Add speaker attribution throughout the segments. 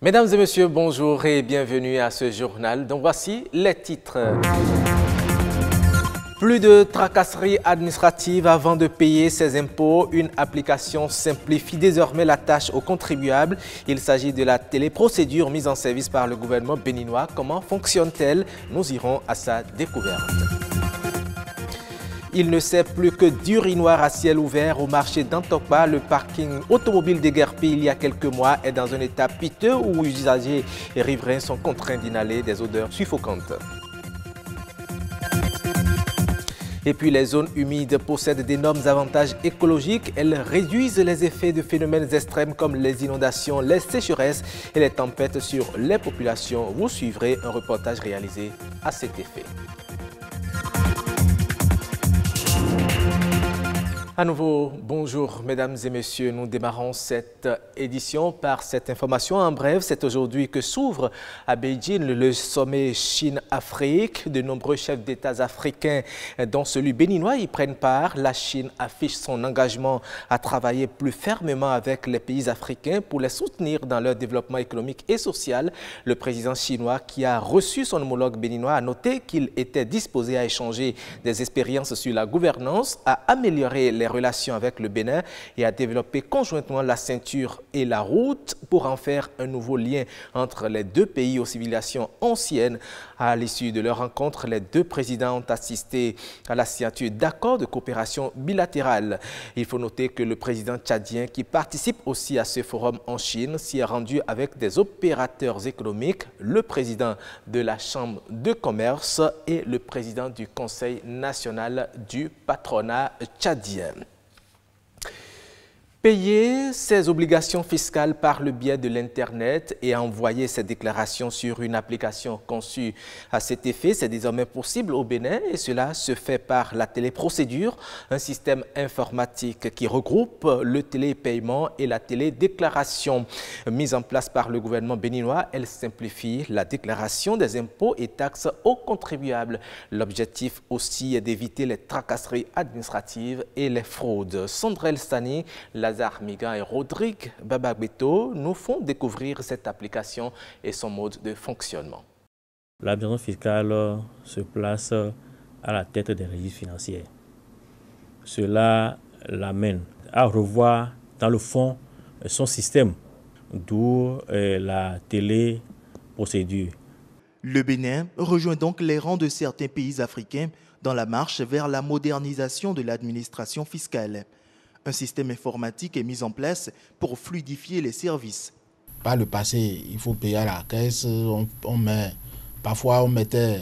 Speaker 1: Mesdames et messieurs, bonjour et bienvenue à ce journal. Donc voici les titres. Plus de tracasseries administratives avant de payer ses impôts. Une application simplifie désormais la tâche aux contribuables. Il s'agit de la téléprocédure mise en service par le gouvernement béninois. Comment fonctionne-t-elle? Nous irons à sa découverte. Il ne sait plus que d'urinoir à ciel ouvert au marché d'Antokpa. Le parking automobile déguerpi il y a quelques mois est dans un état piteux où usagers et riverains sont contraints d'inhaler des odeurs suffocantes. Et puis les zones humides possèdent d'énormes avantages écologiques. Elles réduisent les effets de phénomènes extrêmes comme les inondations, les sécheresses et les tempêtes sur les populations. Vous suivrez un reportage réalisé à cet effet. À nouveau, bonjour mesdames et messieurs. Nous démarrons cette édition par cette information en bref. C'est aujourd'hui que s'ouvre à Beijing le sommet Chine-Afrique. De nombreux chefs d'État africains, dont celui béninois, y prennent part. La Chine affiche son engagement à travailler plus fermement avec les pays africains pour les soutenir dans leur développement économique et social. Le président chinois, qui a reçu son homologue béninois, a noté qu'il était disposé à échanger des expériences sur la gouvernance, à améliorer les relations avec le Bénin et à développer conjointement la ceinture et la route pour en faire un nouveau lien entre les deux pays aux civilisations anciennes. À l'issue de leur rencontre, les deux présidents ont assisté à la signature d'accords de coopération bilatérale. Il faut noter que le président tchadien, qui participe aussi à ce forum en Chine, s'y est rendu avec des opérateurs économiques, le président de la Chambre de commerce et le président du Conseil national du patronat tchadien. Payer ses obligations fiscales par le biais de l'Internet et envoyer ses déclarations sur une application conçue à cet effet, c'est désormais possible au Bénin et cela se fait par la téléprocédure, un système informatique qui regroupe le télépaiement et la télédéclaration. Mise en place par le gouvernement béninois, elle simplifie la déclaration des impôts et taxes aux contribuables. L'objectif aussi est d'éviter les tracasseries administratives et les fraudes. Sandrel Sani, Lazare Migan et Rodrigue Babagbeto nous font découvrir cette application et son mode de fonctionnement.
Speaker 2: L'administration fiscale se place à la tête des registres financiers. Cela l'amène à revoir dans le fond son système, d'où la téléprocédure.
Speaker 3: Le Bénin rejoint donc les rangs de certains pays africains dans la marche vers la modernisation de l'administration fiscale. Un système informatique est mis en place pour fluidifier les services.
Speaker 4: Par le passé, il faut payer à la caisse. Parfois, on mettait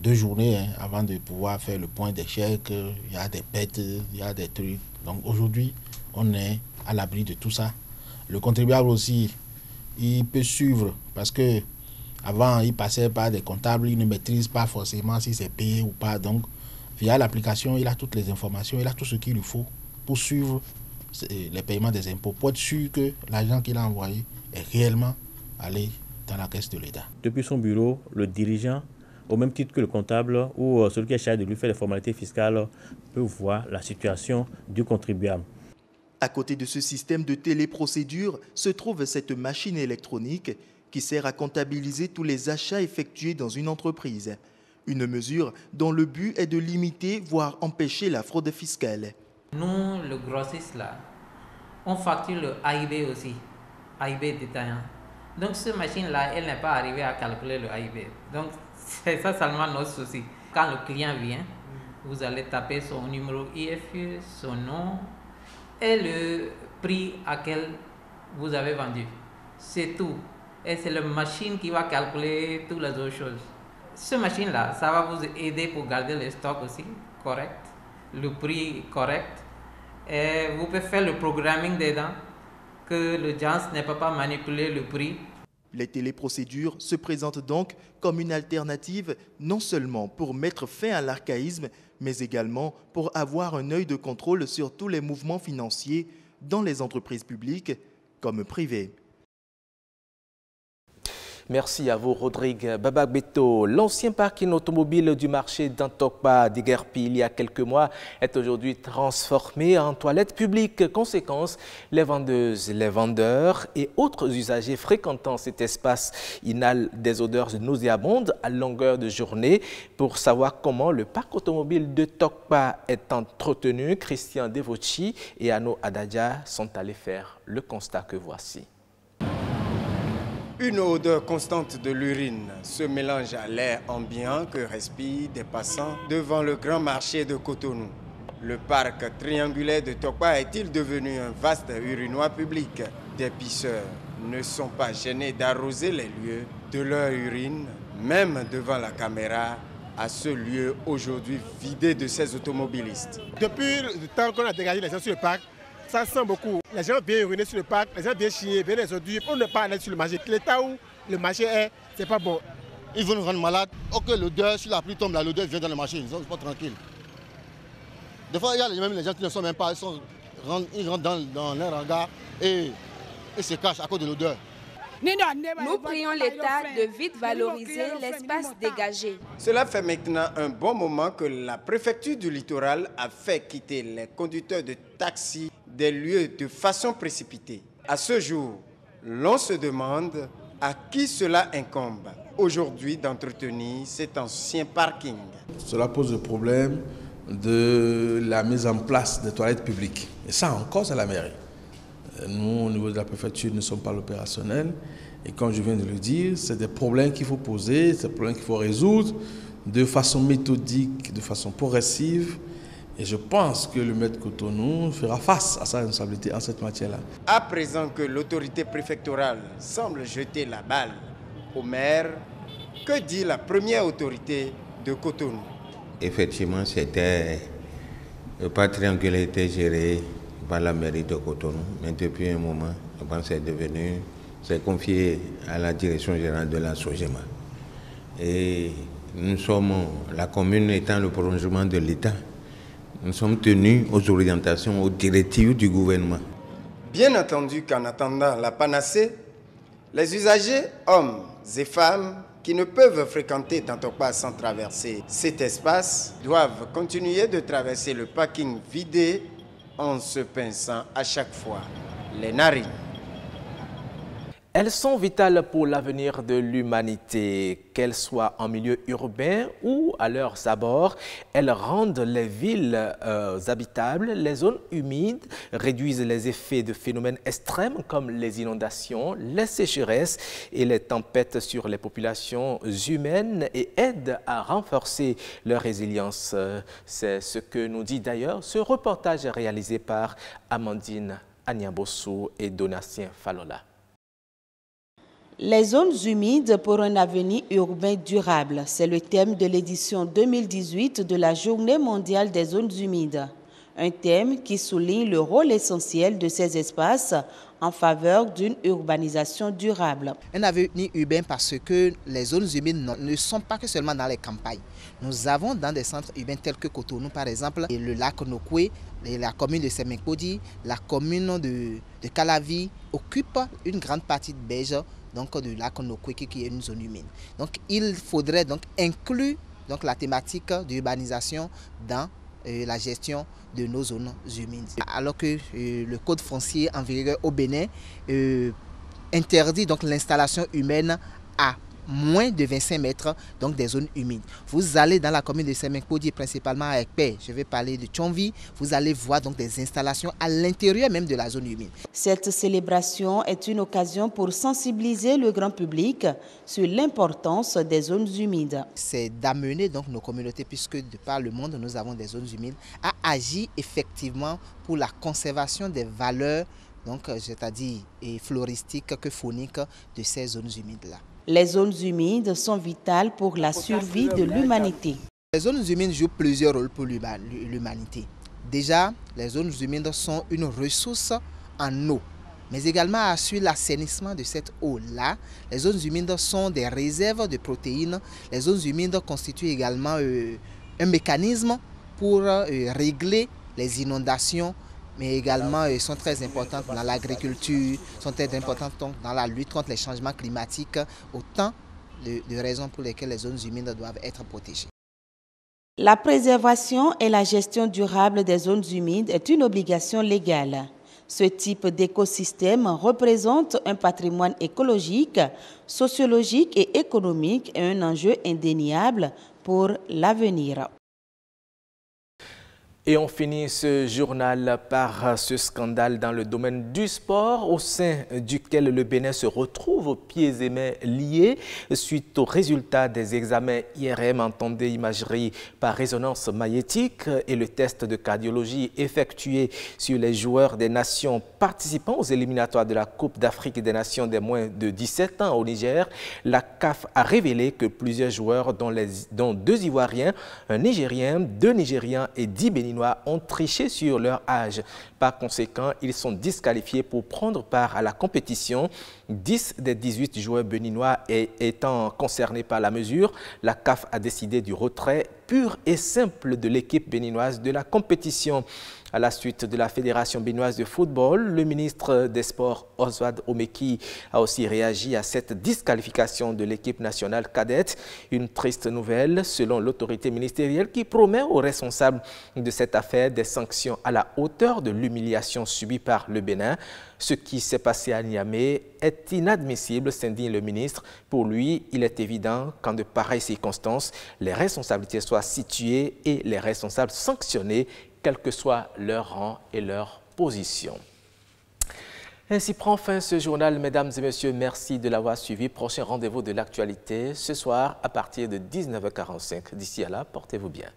Speaker 4: 2 journées avant de pouvoir faire le point des chèques. Il y a des bêtes, il y a des trucs. Donc aujourd'hui, on est à l'abri de tout ça. Le contribuable aussi, il peut suivre parce que avant, il passait par des comptables, il ne maîtrise pas forcément si c'est payé ou pas. Donc, via l'application, il a toutes les informations, il a tout ce qu'il lui faut pour suivre les paiements des impôts, pour être sûr que l'argent qu'il a envoyé est réellement allé dans la caisse de l'État.
Speaker 2: Depuis son bureau, le dirigeant, au même titre que le comptable ou celui qui est chargé de lui faire les formalités fiscales, peut voir la situation du contribuable.
Speaker 3: À côté de ce système de téléprocédure se trouve cette machine électronique qui sert à comptabiliser tous les achats effectués dans une entreprise. Une mesure dont le but est de limiter, voire empêcher la fraude fiscale.
Speaker 5: Nous, le grossiste, là, on facture le AIB aussi, AIB détaillant. Donc, cette machine-là, elle n'est pas arrivée à calculer le AIB. Donc, c'est ça seulement notre souci. Quand le client vient, vous allez taper son numéro IFE, son nom et le prix à quel vous avez vendu. C'est tout. Et c'est la machine qui va calculer toutes les autres choses. Cette machine-là, ça va vous aider pour garder le stock aussi correct, le prix correct. Et vous pouvez faire le programming dedans, que le gens ne peut pas manipuler le prix.
Speaker 3: Les téléprocédures se présentent donc comme une alternative non seulement pour mettre fin à l'archaïsme, mais également pour avoir un œil de contrôle sur tous les mouvements financiers dans les entreprises publiques comme privées.
Speaker 1: Merci à vous, Rodrigue Babagbeto. L'ancien parking automobile du marché d'Antokpa d'Iguerpi il y a quelques mois est aujourd'hui transformé en toilette publique. Conséquence, les vendeuses, les vendeurs et autres usagers fréquentant cet espace inhalent des odeurs nauséabondes à longueur de journée. Pour savoir comment le parc automobile de Tokpa est entretenu, Christian Devochi et Ano Adadja sont allés faire le constat que voici.
Speaker 6: Une odeur constante de l'urine se mélange à l'air ambiant que respirent des passants devant le grand marché de Cotonou. Le parc triangulaire de Tokpa est-il devenu un vaste urinoir public? Des pisseurs ne sont pas gênés d'arroser les lieux de leur urine, même devant la caméra, à ce lieu aujourd'hui vidé de ses automobilistes.
Speaker 7: Depuis le temps qu'on a dégagé les gens sur le parc, ça sent beaucoup. Les gens viennent uriner sur le parc, les gens viennent chier, viennent les ordures. On ne peut pas aller sur le marché. L'état où le marché est, c'est pas bon.
Speaker 8: Ils vont nous rendre malades. Ok, l'odeur, si la pluie tombe, l'odeur vient dans le marché, ils sont pas tranquilles. Des fois, il y a même les gens qui ne sont même pas, ils rentrent dans leur hangar et se cachent à cause de l'odeur.
Speaker 9: Nous prions l'État de vite valoriser l'espace dégagé.
Speaker 6: Cela fait maintenant un bon moment que la préfecture du littoral a fait quitter les conducteurs de taxi des lieux de façon précipitée. À ce jour, l'on se demande à qui cela incombe aujourd'hui d'entretenir cet ancien parking.
Speaker 10: Cela pose le problème de la mise en place des toilettes publiques. Et ça encore, c'est la mairie. Nous, au niveau de la préfecture, ne sommes pas l'opérationnel. Et comme je viens de le dire, c'est des problèmes qu'il faut poser, c'est des problèmes qu'il faut résoudre de façon méthodique, de façon progressive. Et je pense que le maire Cotonou fera face à sa responsabilité en cette matière-là.
Speaker 6: À présent que l'autorité préfectorale semble jeter la balle au maire, que dit la première autorité de Cotonou?
Speaker 11: Effectivement, le parc triangulaire était géré par la mairie de Cotonou, mais depuis un moment, je pense que c'est confié à la direction générale de la SOGEMA. Et nous sommes, la commune étant le prolongement de l'État, nous sommes tenus aux orientations, aux directives du gouvernement.
Speaker 6: Bien entendu qu'en attendant la panacée, les usagers, hommes et femmes, qui ne peuvent fréquenter Tokpa sans traverser cet espace, doivent continuer de traverser le parking vidé en se pinçant à chaque fois les narines.
Speaker 1: Elles sont vitales pour l'avenir de l'humanité, qu'elles soient en milieu urbain ou à leurs abords. Elles rendent les villes habitables, les zones humides, réduisent les effets de phénomènes extrêmes comme les inondations, les sécheresses et les tempêtes sur les populations humaines et aident à renforcer leur résilience. C'est ce que nous dit d'ailleurs ce reportage réalisé par Amandine Agnabossou et Donatien Falola.
Speaker 12: Les zones humides pour un avenir urbain durable, c'est le thème de l'édition 2018 de la Journée mondiale des zones humides. Un thème qui souligne le rôle essentiel de ces espaces en faveur d'une urbanisation durable.
Speaker 13: Un avenir urbain parce que les zones humides ne sont pas que seulement dans les campagnes. Nous avons dans des centres urbains tels que Cotonou par exemple, et le lac Nokwe, la commune de Semenkodi, la commune de Calavi occupent une grande partie de Beige, donc du lac Nokwe qui est une zone humide. Donc il faudrait donc inclure la thématique d'urbanisation dans la gestion de nos zones humides. Alors que le code foncier en vigueur au Bénin interdit donc l'installation humaine à moins de 25 mètres donc des zones humides. Vous allez dans la commune de Semenkodi, principalement à Ekpe, je vais parler de Tchonvi, vous allez voir donc des installations à l'intérieur même de la zone humide.
Speaker 12: Cette célébration est une occasion pour sensibiliser le grand public sur l'importance des zones humides.
Speaker 13: C'est d'amener donc nos communautés, puisque de par le monde nous avons des zones humides, à agir effectivement pour la conservation des valeurs, donc c'est-à-dire floristiques que fauniques de ces zones humides-là.
Speaker 12: Les zones humides sont vitales pour la survie de l'humanité.
Speaker 13: Les zones humides jouent plusieurs rôles pour l'humanité. Déjà, les zones humides sont une ressource en eau, mais également assurent l'assainissement de cette eau-là. Les zones humides sont des réserves de protéines. Les zones humides constituent également un mécanisme pour régler les inondations mais également sont très importantes dans l'agriculture, sont très importantes dans la lutte contre les changements climatiques, autant de raisons pour lesquelles les zones humides doivent être protégées.
Speaker 12: La préservation et la gestion durable des zones humides est une obligation légale. Ce type d'écosystème représente un patrimoine écologique, sociologique et économique et un enjeu indéniable pour l'avenir.
Speaker 1: Et on finit ce journal par ce scandale dans le domaine du sport au sein duquel le Bénin se retrouve pieds et mains liés suite aux résultats des examens IRM, entendez imagerie par résonance magnétique, et le test de cardiologie effectué sur les joueurs des nations participant aux éliminatoires de la Coupe d'Afrique des Nations des moins de 17 ans au Niger. La CAF a révélé que plusieurs joueurs, dont 2 Ivoiriens, un Nigérien, 2 Nigérians et 10 Béninois, ont triché sur leur âge. Par conséquent, ils sont disqualifiés pour prendre part à la compétition. 10 des 18 joueurs béninois étant concernés par la mesure, la CAF a décidé du retrait pur et simple de l'équipe béninoise de la compétition. À la suite de la Fédération béninoise de football, le ministre des Sports, Oswald Omeki, a aussi réagi à cette disqualification de l'équipe nationale cadette. Une triste nouvelle, selon l'autorité ministérielle, qui promet aux responsables de cette affaire des sanctions à la hauteur de l'humiliation subie par le Bénin. Ce qui s'est passé à Niamey est inadmissible, s'indigne le ministre. Pour lui, il est évident qu'en de pareilles circonstances, les responsabilités soient situées et les responsables sanctionnés, quel que soit leur rang et leur position. Ainsi prend fin ce journal, mesdames et messieurs. Merci de l'avoir suivi. Prochain rendez-vous de l'actualité ce soir à partir de 19h45. D'ici à là, portez-vous bien.